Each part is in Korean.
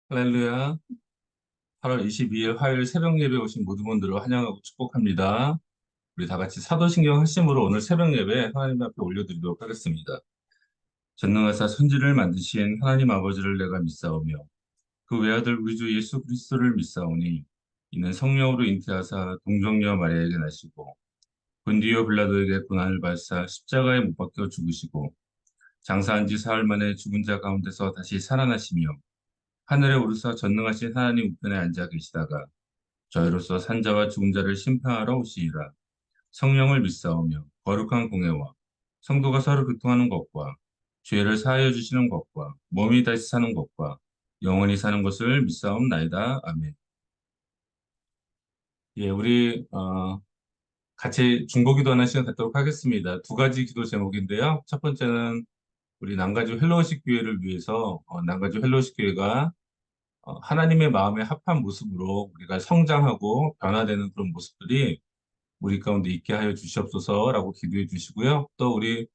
할렐루야. 8월 22일 화요일 새벽 예배 오신 모든 분들을 환영하고 축복합니다. 우리 다 같이 사도신경 하심으로 오늘 새벽 예배 하나님 앞에 올려드리도록 하겠습니다. 전능하사 천지를 만드신 하나님 아버지를 내가 믿사오며 그 외아들 우리 주 예수 그리스도를 믿사오니 이는 성령으로 잉태하사 동정녀 마리아에게 나시고 본디오 빌라도에게 고난을 받으사 십자가에 못 박혀 죽으시고 장사한 지 사흘 만에 죽은 자 가운데서 다시 살아나시며 하늘에 오르사 전능하신 하나님 우편에 앉아 계시다가 저희로서 산자와 죽은 자를 심판하러 오시리라. 성령을 믿사오며 거룩한 공회와 성도가 서로 교통하는 것과 죄를 사하여 주시는 것과 몸이 다시 사는 것과 영원히 사는 것을 믿사옵나이다. 아멘. 예, 우리 같이 중보기도 하는 시간 갖도록 하겠습니다. 두 가지 기도 제목인데요. 첫 번째는 우리 남가주 헬로우십 교회를 위해서 남가주 헬로우십 교회가 하나님의 마음에 합한 모습으로 우리가 성장하고 변화되는 그런 모습들이 우리 가운데 있게 하여 주시옵소서라고 기도해 주시고요. 또 우리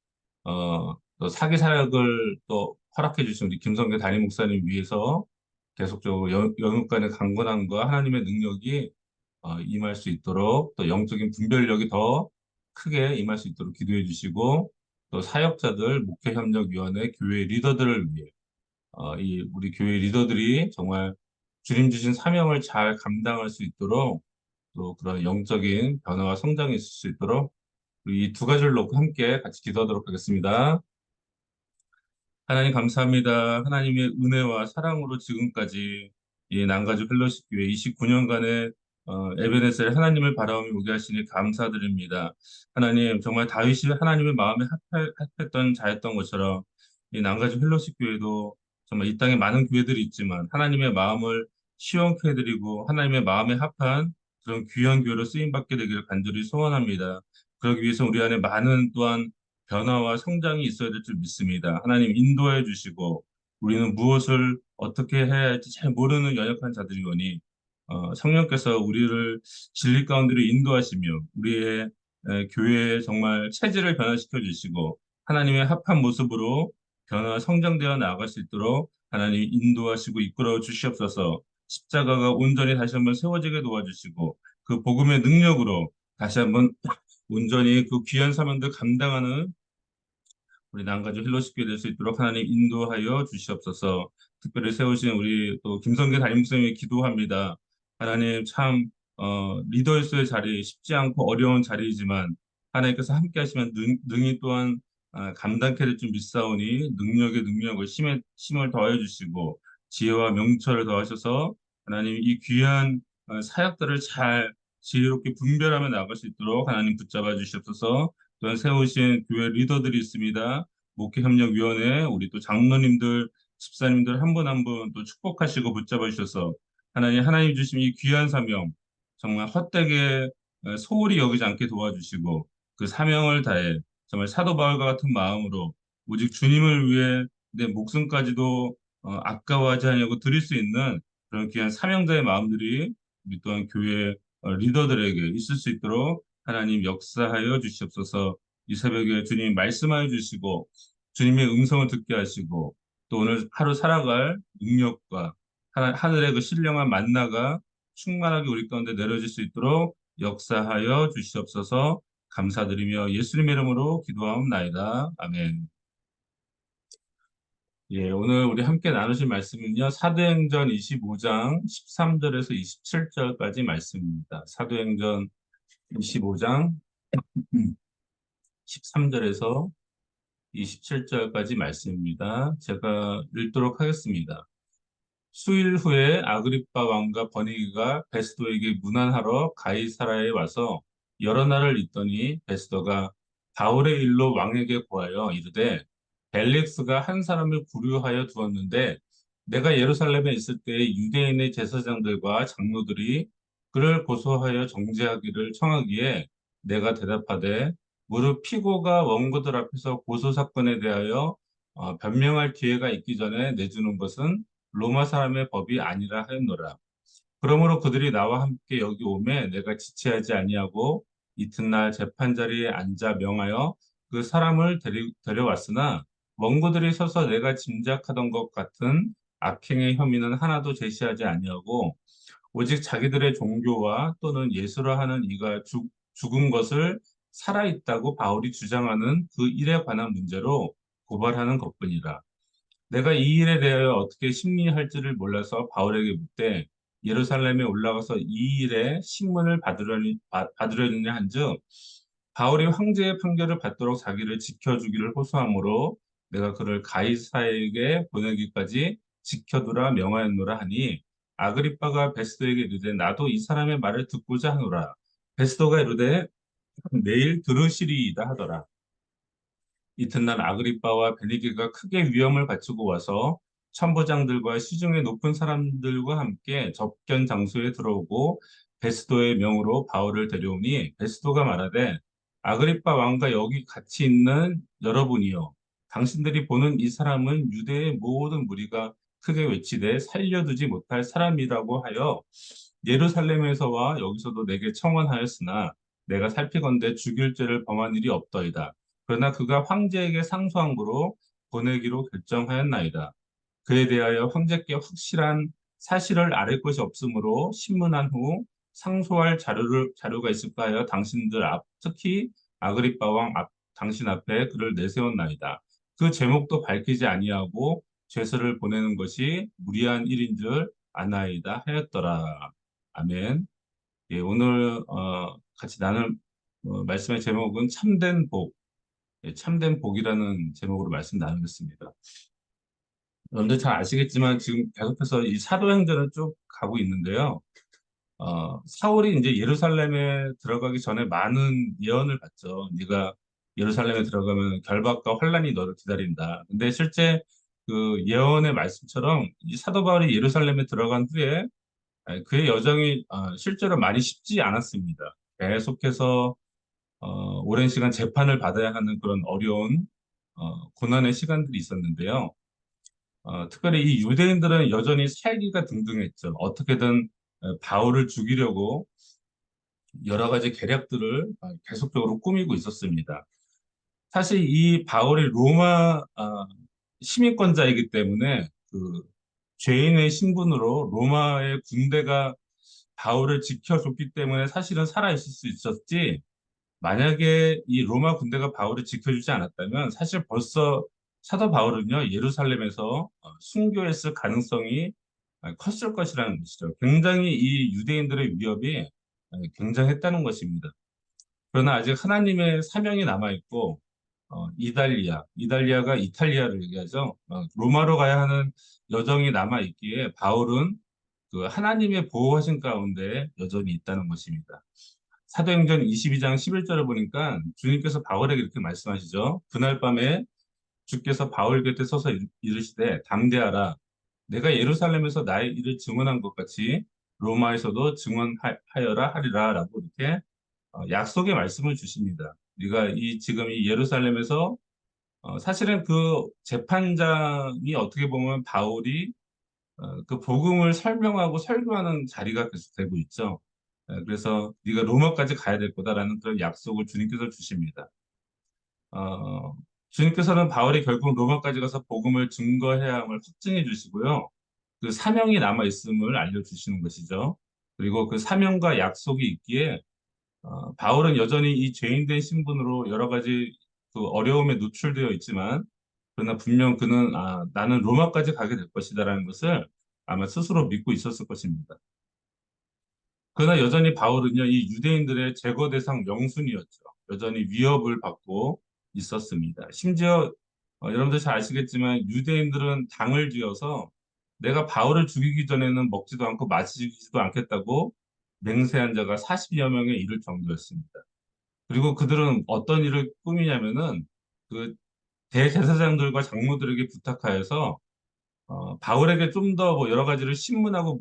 또 사기 사역을 또 허락해 주신 우리 김성계 담임 목사님 위해서 계속적으로 영육간의 강건함과 하나님의 능력이 임할 수 있도록 또 영적인 분별력이 더 크게 임할 수 있도록 기도해 주시고 또 사역자들, 목회협력위원회, 교회 리더들을 위해 이 우리 교회 리더들이 정말 주님 주신 사명을 잘 감당할 수 있도록 또 그런 영적인 변화와 성장이 있을 수 있도록 우리 이 두 가지를 놓고 함께 같이 기도하도록 하겠습니다. 하나님 감사합니다. 하나님의 은혜와 사랑으로 지금까지 이 난가주 펠로십 교회 29년간의 에베네셀 하나님을 바라보며 오게 하시니 감사드립니다. 하나님 정말 다윗이 하나님의 마음에 합했던 자였던 것처럼 이 난가주 펠로십 교회도 정말 이 땅에 많은 교회들이 있지만 하나님의 마음을 시원케 해드리고 하나님의 마음에 합한 그런 귀한 교회로 쓰임받게 되기를 간절히 소원합니다. 그러기 위해서 우리 안에 많은 또한 변화와 성장이 있어야 될 줄 믿습니다. 하나님 인도해 주시고 우리는 무엇을 어떻게 해야 할지 잘 모르는 연약한 자들이오니 성령께서 우리를 진리 가운데로 인도하시며 우리의 교회의 정말 체질을 변화시켜 주시고 하나님의 합한 모습으로 변화 성장되어 나아갈 수 있도록 하나님 인도하시고 이끌어 주시옵소서. 십자가가 온전히 다시 한번 세워지게 도와주시고 그 복음의 능력으로 다시 한번 온전히 그 귀한 사명들 감당하는 우리 난가주 힐러시게 될 수 있도록 하나님 인도하여 주시옵소서. 특별히 세우신 우리 또 김성계 담임선생님이 기도합니다. 하나님 참 리더로서의 자리 쉽지 않고 어려운 자리이지만 하나님께서 함께 하시면 능히 또한 감당케 될 줄 믿사오니 능력에 능력을 힘을 더하여 주시고 지혜와 명철을 더하셔서 하나님 이 귀한 사역들을 잘 지혜롭게 분별하며 나갈 수 있도록 하나님 붙잡아 주시옵소서. 또한 세우신 교회 리더들이 있습니다. 목회협력위원회, 우리 또 장로님들, 집사님들 한 분 한 분 또 축복하시고 붙잡아 주셔서 하나님 주신 이 귀한 사명 정말 헛되게 소홀히 여기지 않게 도와주시고 그 사명을 다해 정말 사도 바울과 같은 마음으로 오직 주님을 위해 내 목숨까지도 아까워하지 않으려고 드릴 수 있는 그런 귀한 사명자의 마음들이 우리 또한 교회 리더들에게 있을 수 있도록 하나님 역사하여 주시옵소서. 이 새벽에 주님 말씀하여 주시고 주님의 음성을 듣게 하시고 또 오늘 하루 살아갈 능력과 하늘의 그 신령한 만나가 충만하게 우리 가운데 내려질 수 있도록 역사하여 주시옵소서. 감사드리며 예수님의 이름으로 기도하옵나이다. 아멘. 예, 오늘 우리 함께 나누실 말씀은요. 사도행전 25장 13절에서 27절까지 말씀입니다. 사도행전 25장 13절에서 27절까지 말씀입니다. 제가 읽도록 하겠습니다. 수일 후에 아그리빠 왕과 버니게가 베스도에게 문안하러 가이사라에 와서 여러 날을 있더니 베스도가 바울의 일로 왕에게 고하여 이르되 벨릭스가 한 사람을 구류하여 두었는데 내가 예루살렘에 있을 때 유대인의 제사장들과 장로들이 그를 고소하여 정죄하기를 청하기에 내가 대답하되 무릇 피고가 원고들 앞에서 고소 사건에 대하여 변명할 기회가 있기 전에 내주는 것은 로마 사람의 법이 아니라 하였노라. 그러므로 그들이 나와 함께 여기 오매 내가 지체하지 아니하고 이튿날 재판 자리에 앉아 명하여 그 사람을 데려왔으나 원고들이 서서 내가 짐작하던 것 같은 악행의 혐의는 하나도 제시하지 아니하고 오직 자기들의 종교와 또는 예수라 하는 이가 죽은 것을 살아있다고 바울이 주장하는 그 일에 관한 문제로 고발하는 것뿐이라. 내가 이 일에 대하여 어떻게 심리할지를 몰라서 바울에게 묻되 예루살렘에 올라가서 이 일에 신문을 받으려느냐 한즉 바울이 황제의 판결을 받도록 자기를 지켜주기를 호소하므로 내가 그를 가이사에게 보내기까지 지켜두라 명하였노라 하니 아그리빠가 베스도에게 이르되 나도 이 사람의 말을 듣고자 하노라. 베스도가 이르되 내일 들으시리이다 하더라. 이튿날 아그리빠와 베니게가 크게 위험을 갖추고 와서 천부장들과 시중의 높은 사람들과 함께 접견 장소에 들어오고 베스도의 명으로 바울을 데려오니 베스도가 말하되 아그리빠 왕과 여기 같이 있는 여러분이요 당신들이 보는 이 사람은 유대의 모든 무리가 크게 외치되 살려두지 못할 사람이라고 하여 예루살렘에서와 여기서도 내게 청원하였으나 내가 살피건대 죽일 죄를 범한 일이 없더이다. 그러나 그가 황제에게 상소한 거로 보내기로 결정하였나이다. 그에 대하여 황제께 확실한 사실을 아뢰 것이 없으므로 신문한 후 상소할 자료가 있을까 하여 당신들 앞, 특히 아그리빠 왕 당신 앞에 그를 내세웠나이다. 그 제목도 밝히지 아니하고 죄서를 보내는 것이 무리한 일인 줄 아나이다 하였더라. 아멘. 예, 오늘 같이 나눌 말씀의 제목은 참된 복, 예, 참된 복이라는 제목으로 말씀 나누겠습니다. 여러분들 잘 아시겠지만 지금 계속해서 이 사도행전을 쭉 가고 있는데요. 사울이 이제 예루살렘에 들어가기 전에 많은 예언을 받죠. 네가 예루살렘에 들어가면 결박과 환란이 너를 기다린다. 근데 실제 그 예언의 말씀처럼 이 사도 바울이 예루살렘에 들어간 후에 그의 여정이 실제로 많이 쉽지 않았습니다. 계속해서 오랜 시간 재판을 받아야 하는 그런 어려운 고난의 시간들이 있었는데요. 특별히 이 유대인들은 여전히 살기가 등등했죠. 어떻게든 바울을 죽이려고 여러 가지 계략들을 계속적으로 꾸미고 있었습니다. 사실 이 바울이 로마 시민권자이기 때문에 그 죄인의 신분으로 로마의 군대가 바울을 지켜줬기 때문에 사실은 살아있을 수 있었지, 만약에 이 로마 군대가 바울을 지켜주지 않았다면 사실 벌써 사도 바울은요, 예루살렘에서 순교했을 가능성이 컸을 것이라는 것이죠. 굉장히 이 유대인들의 위협이 굉장했다는 것입니다. 그러나 아직 하나님의 사명이 남아있고, 이달리아가 이탈리아를 얘기하죠. 로마로 가야 하는 여정이 남아있기에 바울은 그 하나님의 보호하신 가운데 여전히 있다는 것입니다. 사도행전 22장 11절을 보니까 주님께서 바울에게 이렇게 말씀하시죠. 그날 밤에 주께서 바울 곁에 서서 이르시되 담대하라. 내가 예루살렘에서 나의 일을 증언한 것 같이 로마에서도 증언하여라 하리라 라고 이렇게 약속의 말씀을 주십니다. 우리가 지금 이 예루살렘에서 사실은 그 재판장이 어떻게 보면 바울이 그 복음을 설명하고 설교하는 자리가 계속 되고 있죠. 그래서 네가 로마까지 가야 될 거다라는 그런 약속을 주님께서 주십니다. 어, 주님께서는 바울이 결국 로마까지 가서 복음을 증거해야 함을 확증해 주시고요. 그 사명이 남아 있음을 알려주시는 것이죠. 그리고 그 사명과 약속이 있기에 바울은 여전히 이 죄인된 신분으로 여러 가지 그 어려움에 노출되어 있지만, 그러나 분명 그는 나는 로마까지 가게 될 것이다라는 것을 아마 스스로 믿고 있었을 것입니다. 그러나 여전히 바울은요, 이 유대인들의 제거 대상 명순이었죠. 여전히 위협을 받고 있었습니다. 심지어 여러분들 잘 아시겠지만 유대인들은 당을 지어서 내가 바울을 죽이기 전에는 먹지도 않고 마시지도 않겠다고 맹세한 자가 40여 명에 이를 정도였습니다. 그리고 그들은 어떤 일을 꾸미냐면은 그 대제사장들과 장로들에게 부탁하여서 바울에게 좀 더 뭐 여러 가지를 신문하고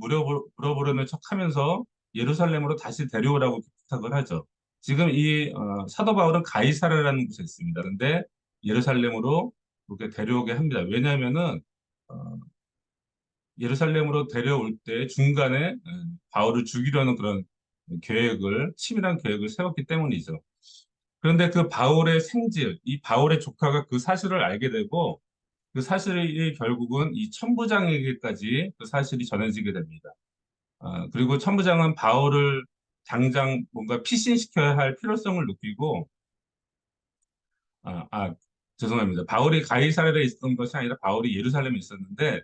물어보려는 척하면서 예루살렘으로 다시 데려오라고 부탁을 하죠. 지금 이 사도 바울은 가이사르라는 곳에 있습니다. 근데 예루살렘으로 그렇게 데려오게 합니다. 왜냐하면은 어, 예루살렘으로 데려올 때 중간에 바울을 죽이려는 그런 치밀한 계획을 세웠기 때문이죠. 그런데 그 바울의 생질, 이 바울의 조카가 그 사실을 알게 되고 그 사실이 결국은 이 천부장에게까지 그 사실이 전해지게 됩니다. 그리고 천부장은 바울을 당장 뭔가 피신시켜야 할 필요성을 느끼고, 아, 아, 죄송합니다. 바울이 가이사랴에 있었던 것이 아니라 바울이 예루살렘에 있었는데,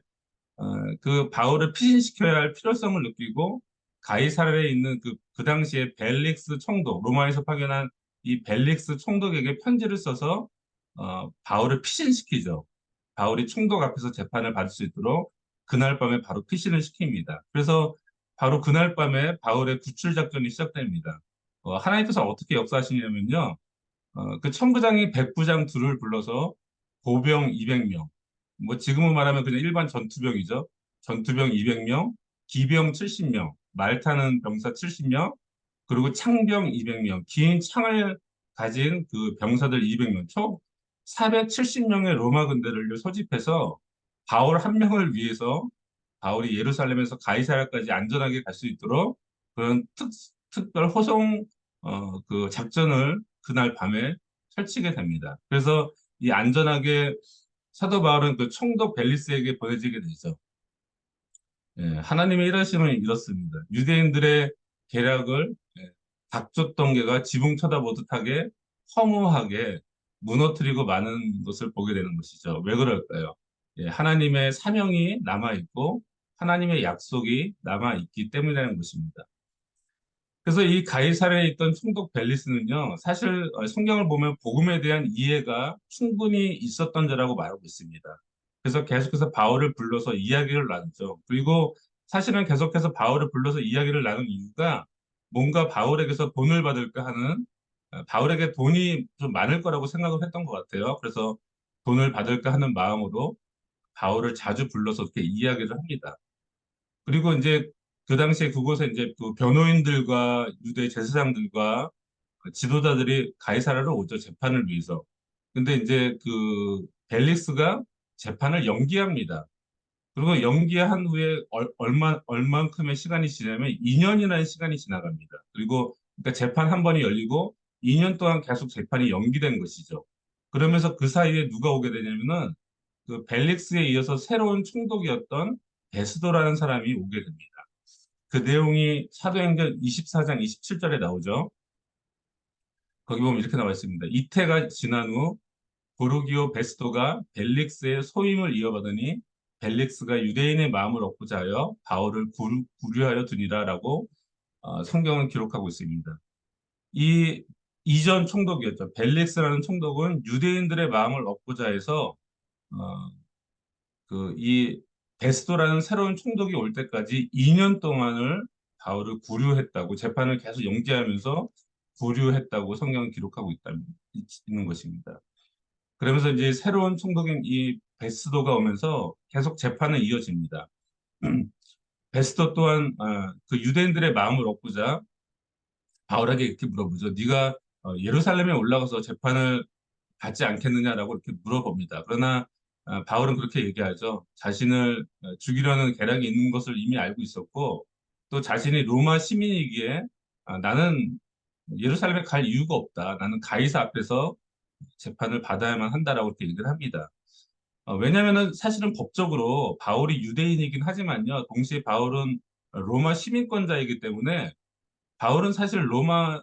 그 바울을 피신시켜야 할 필요성을 느끼고 가이사랴에 있는 그 당시에 벨릭스 총독, 로마에서 파견한 이 벨릭스 총독에게 편지를 써서 바울을 피신시키죠. 바울이 총독 앞에서 재판을 받을 수 있도록 그날 밤에 바로 피신을 시킵니다. 그래서 바로 그날 밤에 바울의 구출 작전이 시작됩니다. 하나님께서 어떻게 역사하시냐면요. 그 천부장이 백부장 둘을 불러서 보병 200명, 뭐 지금은 말하면 그냥 일반 전투병이죠. 전투병 200명, 기병 70명, 말타는 병사 70명, 그리고 창병 200명, 긴 창을 가진 그 병사들 200명, 총 470명의 로마 군대를 소집해서 바울 한 명을 위해서 바울이 예루살렘에서 가이사랴까지 안전하게 갈 수 있도록 그런 특별 호송 그 작전을 그날 밤에 펼치게 됩니다. 그래서 이 안전하게 사도 바울은 그 총독 벨리스에게 보내지게 되죠. 예, 하나님의 일하심은 이렇습니다. 유대인들의 계략을 닥쳤던 게가 지붕 쳐다보듯 하게 허무하게 무너뜨리고 마는 것을 보게 되는 것이죠. 왜 그럴까요? 예, 하나님의 사명이 남아있고 하나님의 약속이 남아있기 때문이라는 것입니다. 그래서 이 가이사랴에 있던 총독 벨리스는요, 사실 성경을 보면 복음에 대한 이해가 충분히 있었던 자라고 말하고 있습니다. 그래서 계속해서 바울을 불러서 이야기를 나누죠. 그리고 사실은 계속해서 바울을 불러서 이야기를 나눈 이유가 뭔가 바울에게서 돈을 받을까 하는, 바울에게 돈이 좀 많을 거라고 생각을 했던 것 같아요. 그래서 돈을 받을까 하는 마음으로 바울을 자주 불러서 이렇게 이야기를 합니다. 그리고 이제 그 당시에 그곳에 이제 그 변호인들과 유대 제사장들과 그 지도자들이 가이사랴로 오죠. 재판을 위해서. 근데 이제 그 벨릭스가 재판을 연기합니다. 그리고 연기한 후에 얼만큼의 시간이 지나면 2년이라는 시간이 지나갑니다. 그리고 그러니까 재판 한 번이 열리고 2년 동안 계속 재판이 연기된 것이죠. 그러면서 그 사이에 누가 오게 되냐면은 그 벨릭스에 이어서 새로운 총독이었던 베스도라는 사람이 오게 됩니다. 그 내용이 사도행전 24장 27절에 나오죠. 거기 보면 이렇게 나와 있습니다. 이태가 지난 후 고르기오 베스도가 벨릭스의 소임을 이어받으니 벨릭스가 유대인의 마음을 얻고자 하여 바울을 구류하여 두니라라고 성경은 기록하고 있습니다. 이 이전 총독이었죠. 벨릭스라는 총독은 유대인들의 마음을 얻고자 해서 어, 이 베스도라는 새로운 총독이 올 때까지 2년 동안을 바울을 구류했다고 재판을 계속 연기하면서 구류했다고 성경은 기록하고 있는 것입니다. 그러면서 이제 새로운 총독인 이 베스도가 오면서 계속 재판은 이어집니다. 베스도 또한 그 유대인들의 마음을 얻고자 바울에게 이렇게 물어보죠. 네가 예루살렘에 올라가서 재판을 받지 않겠느냐라고 이렇게 물어봅니다. 그러나 바울은 그렇게 얘기하죠. 자신을 죽이려는 계략이 있는 것을 이미 알고 있었고 또 자신이 로마 시민이기에 나는 예루살렘에 갈 이유가 없다. 나는 가이사 앞에서 재판을 받아야만 한다라고 이렇게 얘기를 합니다. 왜냐하면은 사실은 법적으로 바울이 유대인이긴 하지만요. 동시에 바울은 로마 시민권자이기 때문에 바울은 사실 로마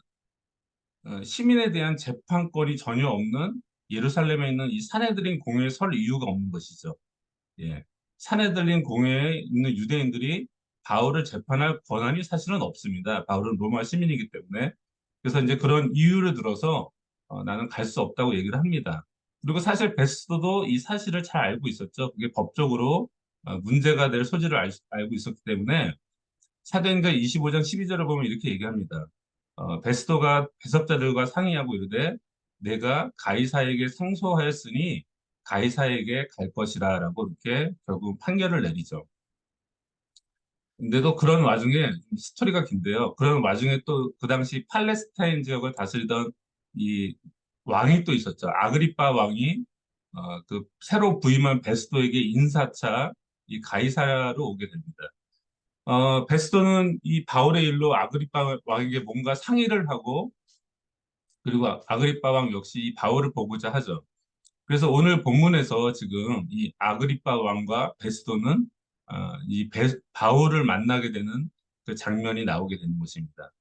시민에 대한 재판권이 전혀 없는 예루살렘에 있는 이 산헤드린 공회에 설 이유가 없는 것이죠. 예. 산헤드린 공회에 있는 유대인들이 바울을 재판할 권한이 사실은 없습니다. 바울은 로마 시민이기 때문에. 그래서 이제 그런 이유를 들어서 나는 갈 수 없다고 얘기를 합니다. 그리고 사실 베스도도 이 사실을 잘 알고 있었죠. 그게 법적으로 문제가 될 소지를 알고 있었기 때문에 사도행전 25장 12절을 보면 이렇게 얘기합니다. 베스도가 배석자들과 상의하고 이르되 내가 가이사에게 상소하였으니 가이사에게 갈 것이라라고 이렇게 결국 판결을 내리죠. 근데도 그런 와중에 스토리가 긴데요. 그런 와중에 또 그 당시 팔레스타인 지역을 다스리던 이 왕이 또 있었죠. 아그리빠 왕이 그 새로 부임한 베스도에게 인사차 이 가이사야로 오게 됩니다. 베스도는 이 바울의 일로 아그리빠 왕에게 뭔가 상의를 하고 그리고 아그리빠 왕 역시 이 바울을 보고자 하죠. 그래서 오늘 본문에서 지금 이 아그리파 왕과 베스도는 이 바울을 만나게 되는 그 장면이 나오게 되는 것입니다.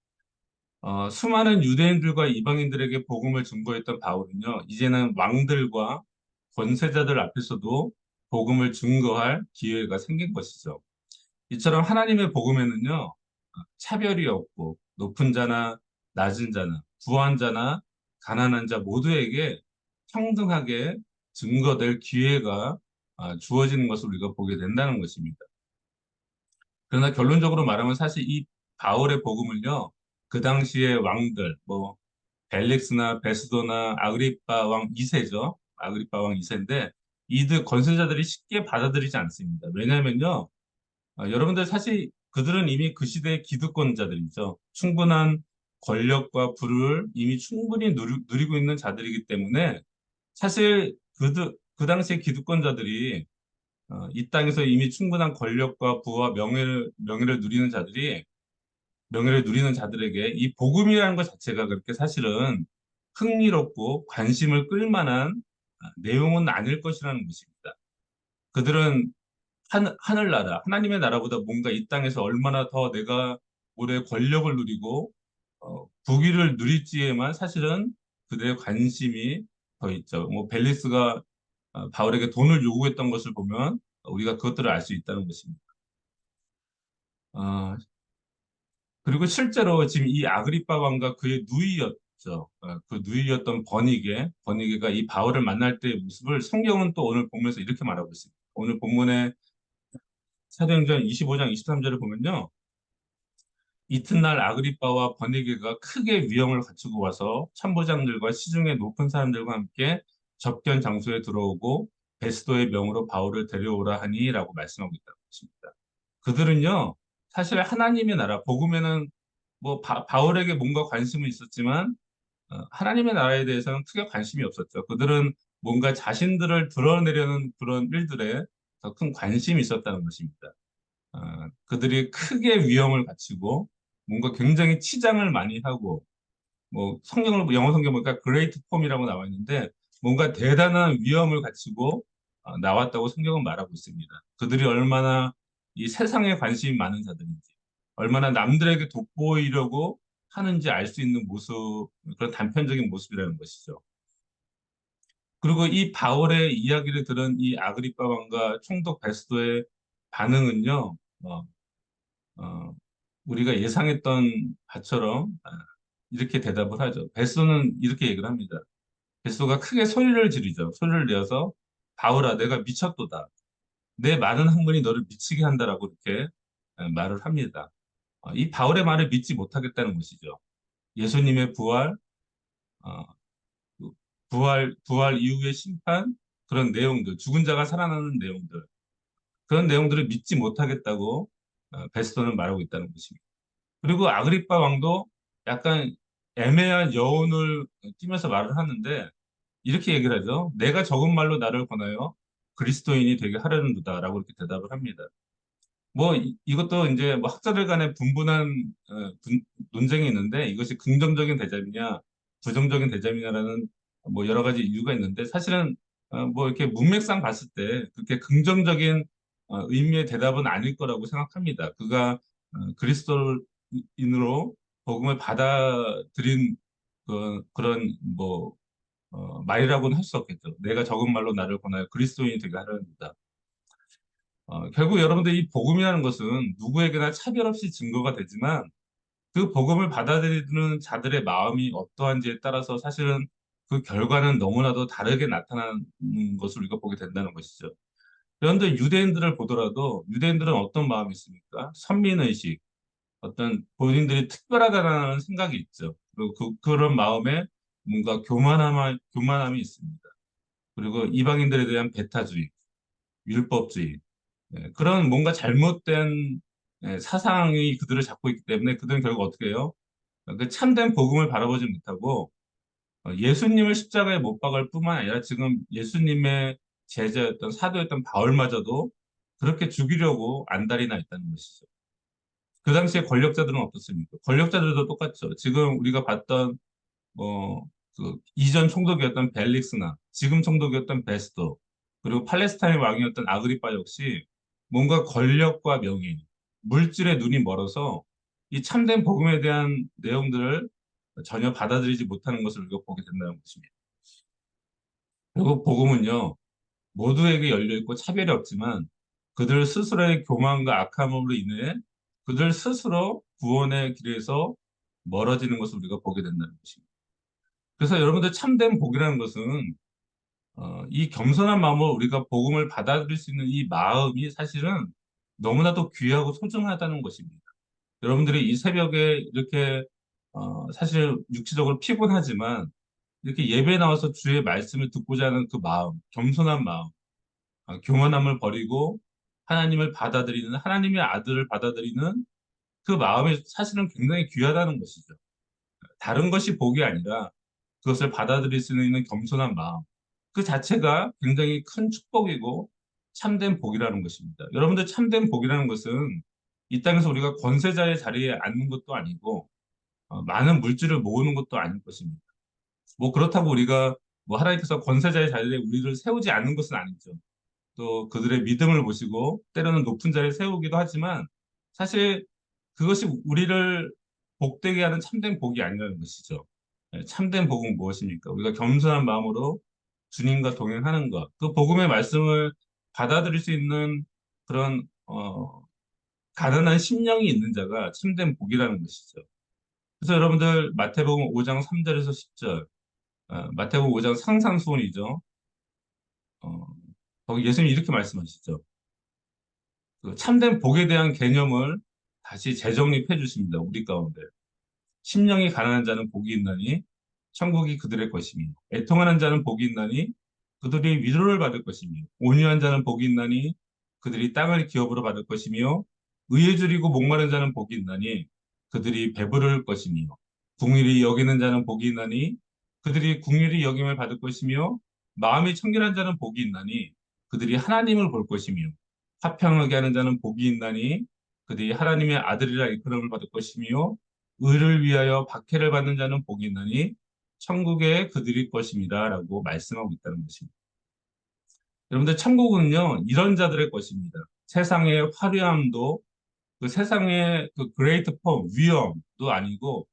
수많은 유대인들과 이방인들에게 복음을 증거했던 바울은요, 이제는 왕들과 권세자들 앞에서도 복음을 증거할 기회가 생긴 것이죠. 이처럼 하나님의 복음에는요, 차별이 없고 높은 자나 낮은 자나 부한 자나 가난한 자 모두에게 평등하게 증거될 기회가 주어지는 것을 우리가 보게 된다는 것입니다. 그러나 결론적으로 말하면 사실 이 바울의 복음을요, 그 당시의 왕들, 뭐 벨릭스나 베스도나 아그리파 왕 2세죠. 아그리파 왕 2세인데 이들 권세자들이 쉽게 받아들이지 않습니다. 왜냐하면요, 여러분들 사실 그들은 이미 그 시대의 기득권자들이죠. 충분한 권력과 부를 이미 충분히 누리고 있는 자들이기 때문에 사실 그 당시의 기득권자들이 이 땅에서 이미 충분한 권력과 부와 명예를 누리는 자들이 명예를 누리는 자들에게 이 복음이라는 것 자체가 그렇게 사실은 흥미롭고 관심을 끌 만한 내용은 아닐 것이라는 것입니다. 그들은 하늘나라, 하나님의 나라보다 뭔가 이 땅에서 얼마나 더 내가 올해 권력을 누리고 부귀를 누릴지에만 사실은 그들의 관심이 더 있죠. 뭐 벨리스가 바울에게 돈을 요구했던 것을 보면 우리가 그것들을 알 수 있다는 것입니다. 어, 그리고 실제로 지금 이 아그리파 왕과 그의 누이였죠. 그 누이였던 버니게가 이 바울을 만날 때의 모습을 성경은 또 오늘 보면서 이렇게 말하고 있습니다. 오늘 본문에 사도행전 25장 23절을 보면요. 이튿날 아그리빠와 버니게가 크게 위험을 갖추고 와서 천부장들과 시중의 높은 사람들과 함께 접견 장소에 들어오고 베스도의 명으로 바울을 데려오라 하니라고 말씀하고 있다는 것입니다. 그들은요, 사실 하나님의 나라, 복음에는 뭐 바울에게 뭔가 관심은 있었지만 하나님의 나라에 대해서는 크게 관심이 없었죠. 그들은 뭔가 자신들을 드러내려는 그런 일들에 더 큰 관심이 있었다는 것입니다. 그들이 크게 위험을 갖추고 뭔가 굉장히 치장을 많이 하고 뭐 영어 성경 보니까 그레이트 폼이라고 나와 있는데 뭔가 대단한 위험을 갖추고 나왔다고 성경은 말하고 있습니다. 그들이 얼마나 이 세상에 관심이 많은 자들인지 얼마나 남들에게 돋보이려고 하는지 알 수 있는 모습 그런 단편적인 모습이라는 것이죠. 그리고 이 바울의 이야기를 들은 이 아그리파 왕과 총독 베스도의 반응은요. 어, 우리가 예상했던 바처럼 이렇게 대답을 하죠. 베스도는 이렇게 얘기를 합니다. 베스도가 크게 소리를 지르죠. 소리를 내어서 바울아, 내가 미쳤도다. 내 많은 학문이 너를 미치게 한다라고 이렇게 말을 합니다. 이 바울의 말을 믿지 못하겠다는 것이죠. 예수님의 부활, 어, 그 부활 이후의 심판, 그런 내용들, 죽은 자가 살아나는 내용들, 그런 내용들을 믿지 못하겠다고 베스도는 말하고 있다는 것입니다. 그리고 아그리파 왕도 약간 애매한 여운을 띠면서 말을 하는데 이렇게 얘기를 하죠. 내가 적은 말로 나를 권하여 그리스도인이 되게 하려는도다라고 이렇게 대답을 합니다. 뭐 이것도 이제 뭐 학자들 간에 분분한 논쟁이 있는데 이것이 긍정적인 대접이냐 부정적인 대접이냐라는 뭐 여러 가지 이유가 있는데 사실은 뭐 이렇게 문맥상 봤을 때 그렇게 긍정적인 의미의 대답은 아닐 거라고 생각합니다. 그가 그리스도인으로 복음을 받아들인 그런 뭐 말이라고는 할 수 없겠죠. 내가 적은 말로 나를 권하여 그리스도인이 되게 하려는다. 결국 여러분들 이 복음이라는 것은 누구에게나 차별 없이 증거가 되지만 그 복음을 받아들이는 자들의 마음이 어떠한지에 따라서 사실은 그 결과는 너무나도 다르게 나타나는 것을 우리가 보게 된다는 것이죠. 그런데 유대인들을 보더라도 유대인들은 어떤 마음이 있습니까? 선민의식, 어떤 본인들이 특별하다는 생각이 있죠. 그리고 그런 마음에 뭔가 교만함이 있습니다. 그리고 이방인들에 대한 배타주의, 율법주의, 그런 뭔가 잘못된 사상이 그들을 잡고 있기 때문에 그들은 결국 어떻게 해요? 그 참된 복음을 바라보지 못하고 예수님을 십자가에 못 박을 뿐만 아니라 지금 예수님의 제자였던 사도였던 바울마저도 그렇게 죽이려고 안달이 나 있다는 것이죠. 그 당시에 권력자들은 어떻습니까? 권력자들도 똑같죠. 지금 우리가 봤던 뭐 그 이전 총독이었던 벨릭스나 지금 총독이었던 베스도 그리고 팔레스타인 왕이었던 아그리파 역시 뭔가 권력과 명예, 물질에 눈이 멀어서 이 참된 복음에 대한 내용들을 전혀 받아들이지 못하는 것을 우리가 보게 된다는 것입니다. 그리고 복음은요, 모두에게 열려있고 차별이 없지만 그들 스스로의 교만과 악함으로 인해 그들 스스로 구원의 길에서 멀어지는 것을 우리가 보게 된다는 것입니다. 그래서 여러분들 참된 복이라는 것은 이 겸손한 마음으로 우리가 복음을 받아들일 수 있는 이 마음이 사실은 너무나도 귀하고 소중하다는 것입니다. 여러분들이 이 새벽에 이렇게 사실 육체적으로 피곤하지만 이렇게 예배에 나와서 주의 말씀을 듣고자 하는 그 마음, 겸손한 마음, 교만함을 버리고 하나님을 받아들이는 하나님의 아들을 받아들이는 그 마음이 사실은 굉장히 귀하다는 것이죠. 다른 것이 복이 아니라 그것을 받아들일 수 있는 겸손한 마음. 그 자체가 굉장히 큰 축복이고 참된 복이라는 것입니다. 여러분들 참된 복이라는 것은 이 땅에서 우리가 권세자의 자리에 앉는 것도 아니고 많은 물질을 모으는 것도 아닐 것입니다. 뭐 그렇다고 우리가 뭐 하나님께서 권세자의 자리에 우리를 세우지 않는 것은 아니죠. 또 그들의 믿음을 보시고 때로는 높은 자리에 세우기도 하지만 사실 그것이 우리를 복되게 하는 참된 복이 아니라는 것이죠. 참된 복은 무엇입니까? 우리가 겸손한 마음으로 주님과 동행하는 것, 그 복음의 말씀을 받아들일 수 있는 그런 가난한 심령이 있는 자가 참된 복이라는 것이죠. 그래서 여러분들 마태복음 5장 3절에서 10절, 마태복음 5장 상상수훈이죠. 어, 거기 예수님이 이렇게 말씀하시죠. 그 참된 복에 대한 개념을 다시 재정립해 주십니다. 우리 가운데. 심령이 가난한 자는 복이 있나니 천국이 그들의 것이며 애통하는 자는 복이 있나니 그들이 위로를 받을 것이며 온유한 자는 복이 있나니 그들이 땅을 기업으로 받을 것이며 의에 줄이고 목마른 자는 복이 있나니 그들이 배부를 것이며 궁일이 여기는 자는 복이 있나니 그들이 궁일이 여김을 받을 것이며 마음이 청결한 자는 복이 있나니 그들이 하나님을 볼 것이며 화평하게 하는 자는 복이 있나니 그들이 하나님의 아들이라 일컬음을 받을 것이며 의를 위하여 박해를 받는 자는 복이 있나니 천국에 그들이 것입니다. 라고 말씀하고 있다는 것입니다. 여러분들 천국은요, 이런 자들의 것입니다. 세상의 화려함도 그 세상의 그 그레이트 폼, 위엄도 아니고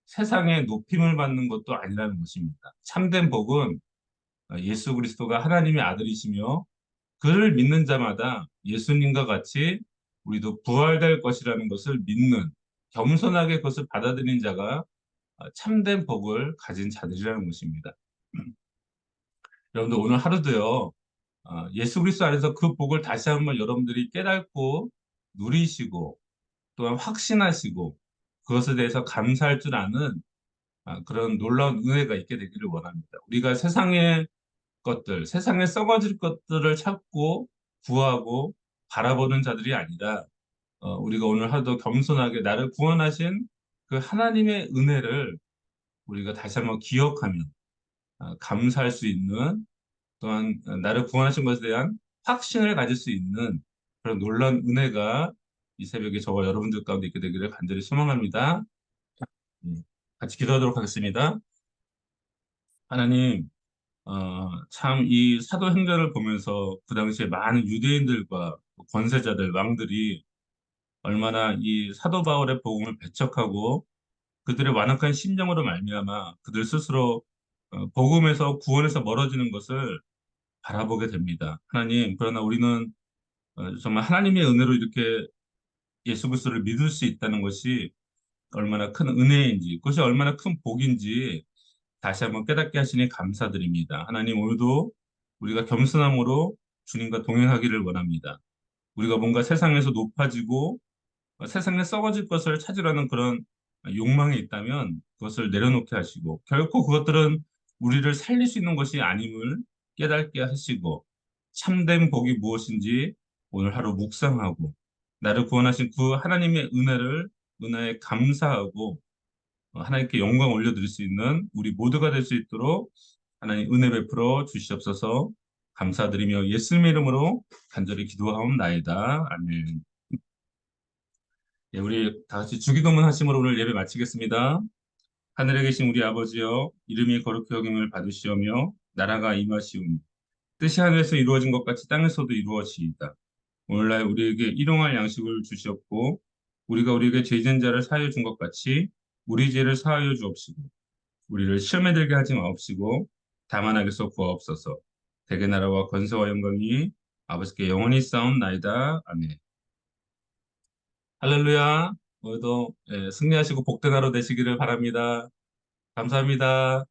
세상의 높임을 받는 것도 아니라는 것입니다. 참된 복은 예수 그리스도가 하나님의 아들이시며 그를 믿는 자마다 예수님과 같이 우리도 부활될 것이라는 것을 믿는 겸손하게 그것을 받아들인 자가 참된 복을 가진 자들이라는 것입니다. 여러분들 오늘 하루도요, 예수 그리스도 안에서 그 복을 다시 한번 여러분들이 깨닫고 누리시고 또한 확신하시고 그것에 대해서 감사할 줄 아는 그런 놀라운 은혜가 있게 되기를 원합니다. 우리가 세상의 것들, 세상에 썩어질 것들을 찾고 구하고 바라보는 자들이 아니라 우리가 오늘 하루도 겸손하게 나를 구원하신 그 하나님의 은혜를 우리가 다시 한번 기억하며 감사할 수 있는 또한 나를 구원하신 것에 대한 확신을 가질 수 있는 그런 놀라운 은혜가 이 새벽에 저와 여러분들 가운데 있게 되기를 간절히 소망합니다. 예, 같이 기도하도록 하겠습니다. 하나님, 참 이 사도행전을 보면서 그 당시에 많은 유대인들과 권세자들, 왕들이 얼마나 이 사도 바울의 복음을 배척하고 그들의 완악한 심령으로 말미암아 그들 스스로 복음에서 구원에서 멀어지는 것을 바라보게 됩니다. 하나님, 그러나 우리는 정말 하나님의 은혜로 이렇게 예수 그리스도를 믿을 수 있다는 것이 얼마나 큰 은혜인지, 그것이 얼마나 큰 복인지 다시 한번 깨닫게 하시니 감사드립니다. 하나님, 오늘도 우리가 겸손함으로 주님과 동행하기를 원합니다. 우리가 뭔가 세상에서 높아지고 세상에 썩어질 것을 찾으려는 그런 욕망이 있다면 그것을 내려놓게 하시고 결코 그것들은 우리를 살릴 수 있는 것이 아님을 깨닫게 하시고 참된 복이 무엇인지 오늘 하루 묵상하고 나를 구원하신 그 하나님의 은혜에 감사하고 하나님께 영광 올려드릴 수 있는 우리 모두가 될 수 있도록 하나님 은혜 베풀어 주시옵소서. 감사드리며 예수님의 이름으로 간절히 기도하옵나이다. 아멘. 예, 우리 다 같이 주기도문 하심으로 오늘 예배 마치겠습니다. 하늘에 계신 우리 아버지여, 이름이 거룩히 여김을 받으시오며, 나라가 임하시오니, 뜻이 하늘에서 이루어진 것 같이 땅에서도 이루어지이다. 오늘날 우리에게 일용할 양식을 주시옵고, 우리가 우리에게 죄 지은 자를 사하여 준 것 같이, 우리 죄를 사하여 주옵시고, 우리를 시험에 들게 하지 마옵시고, 다만 악에서 구하옵소서. 대개 나라와 권세와 영광이 아버지께 영원히 싸움나이다. 아멘. 할렐루야. 오늘도 승리하시고 복된 하루 되시기를 바랍니다. 감사합니다.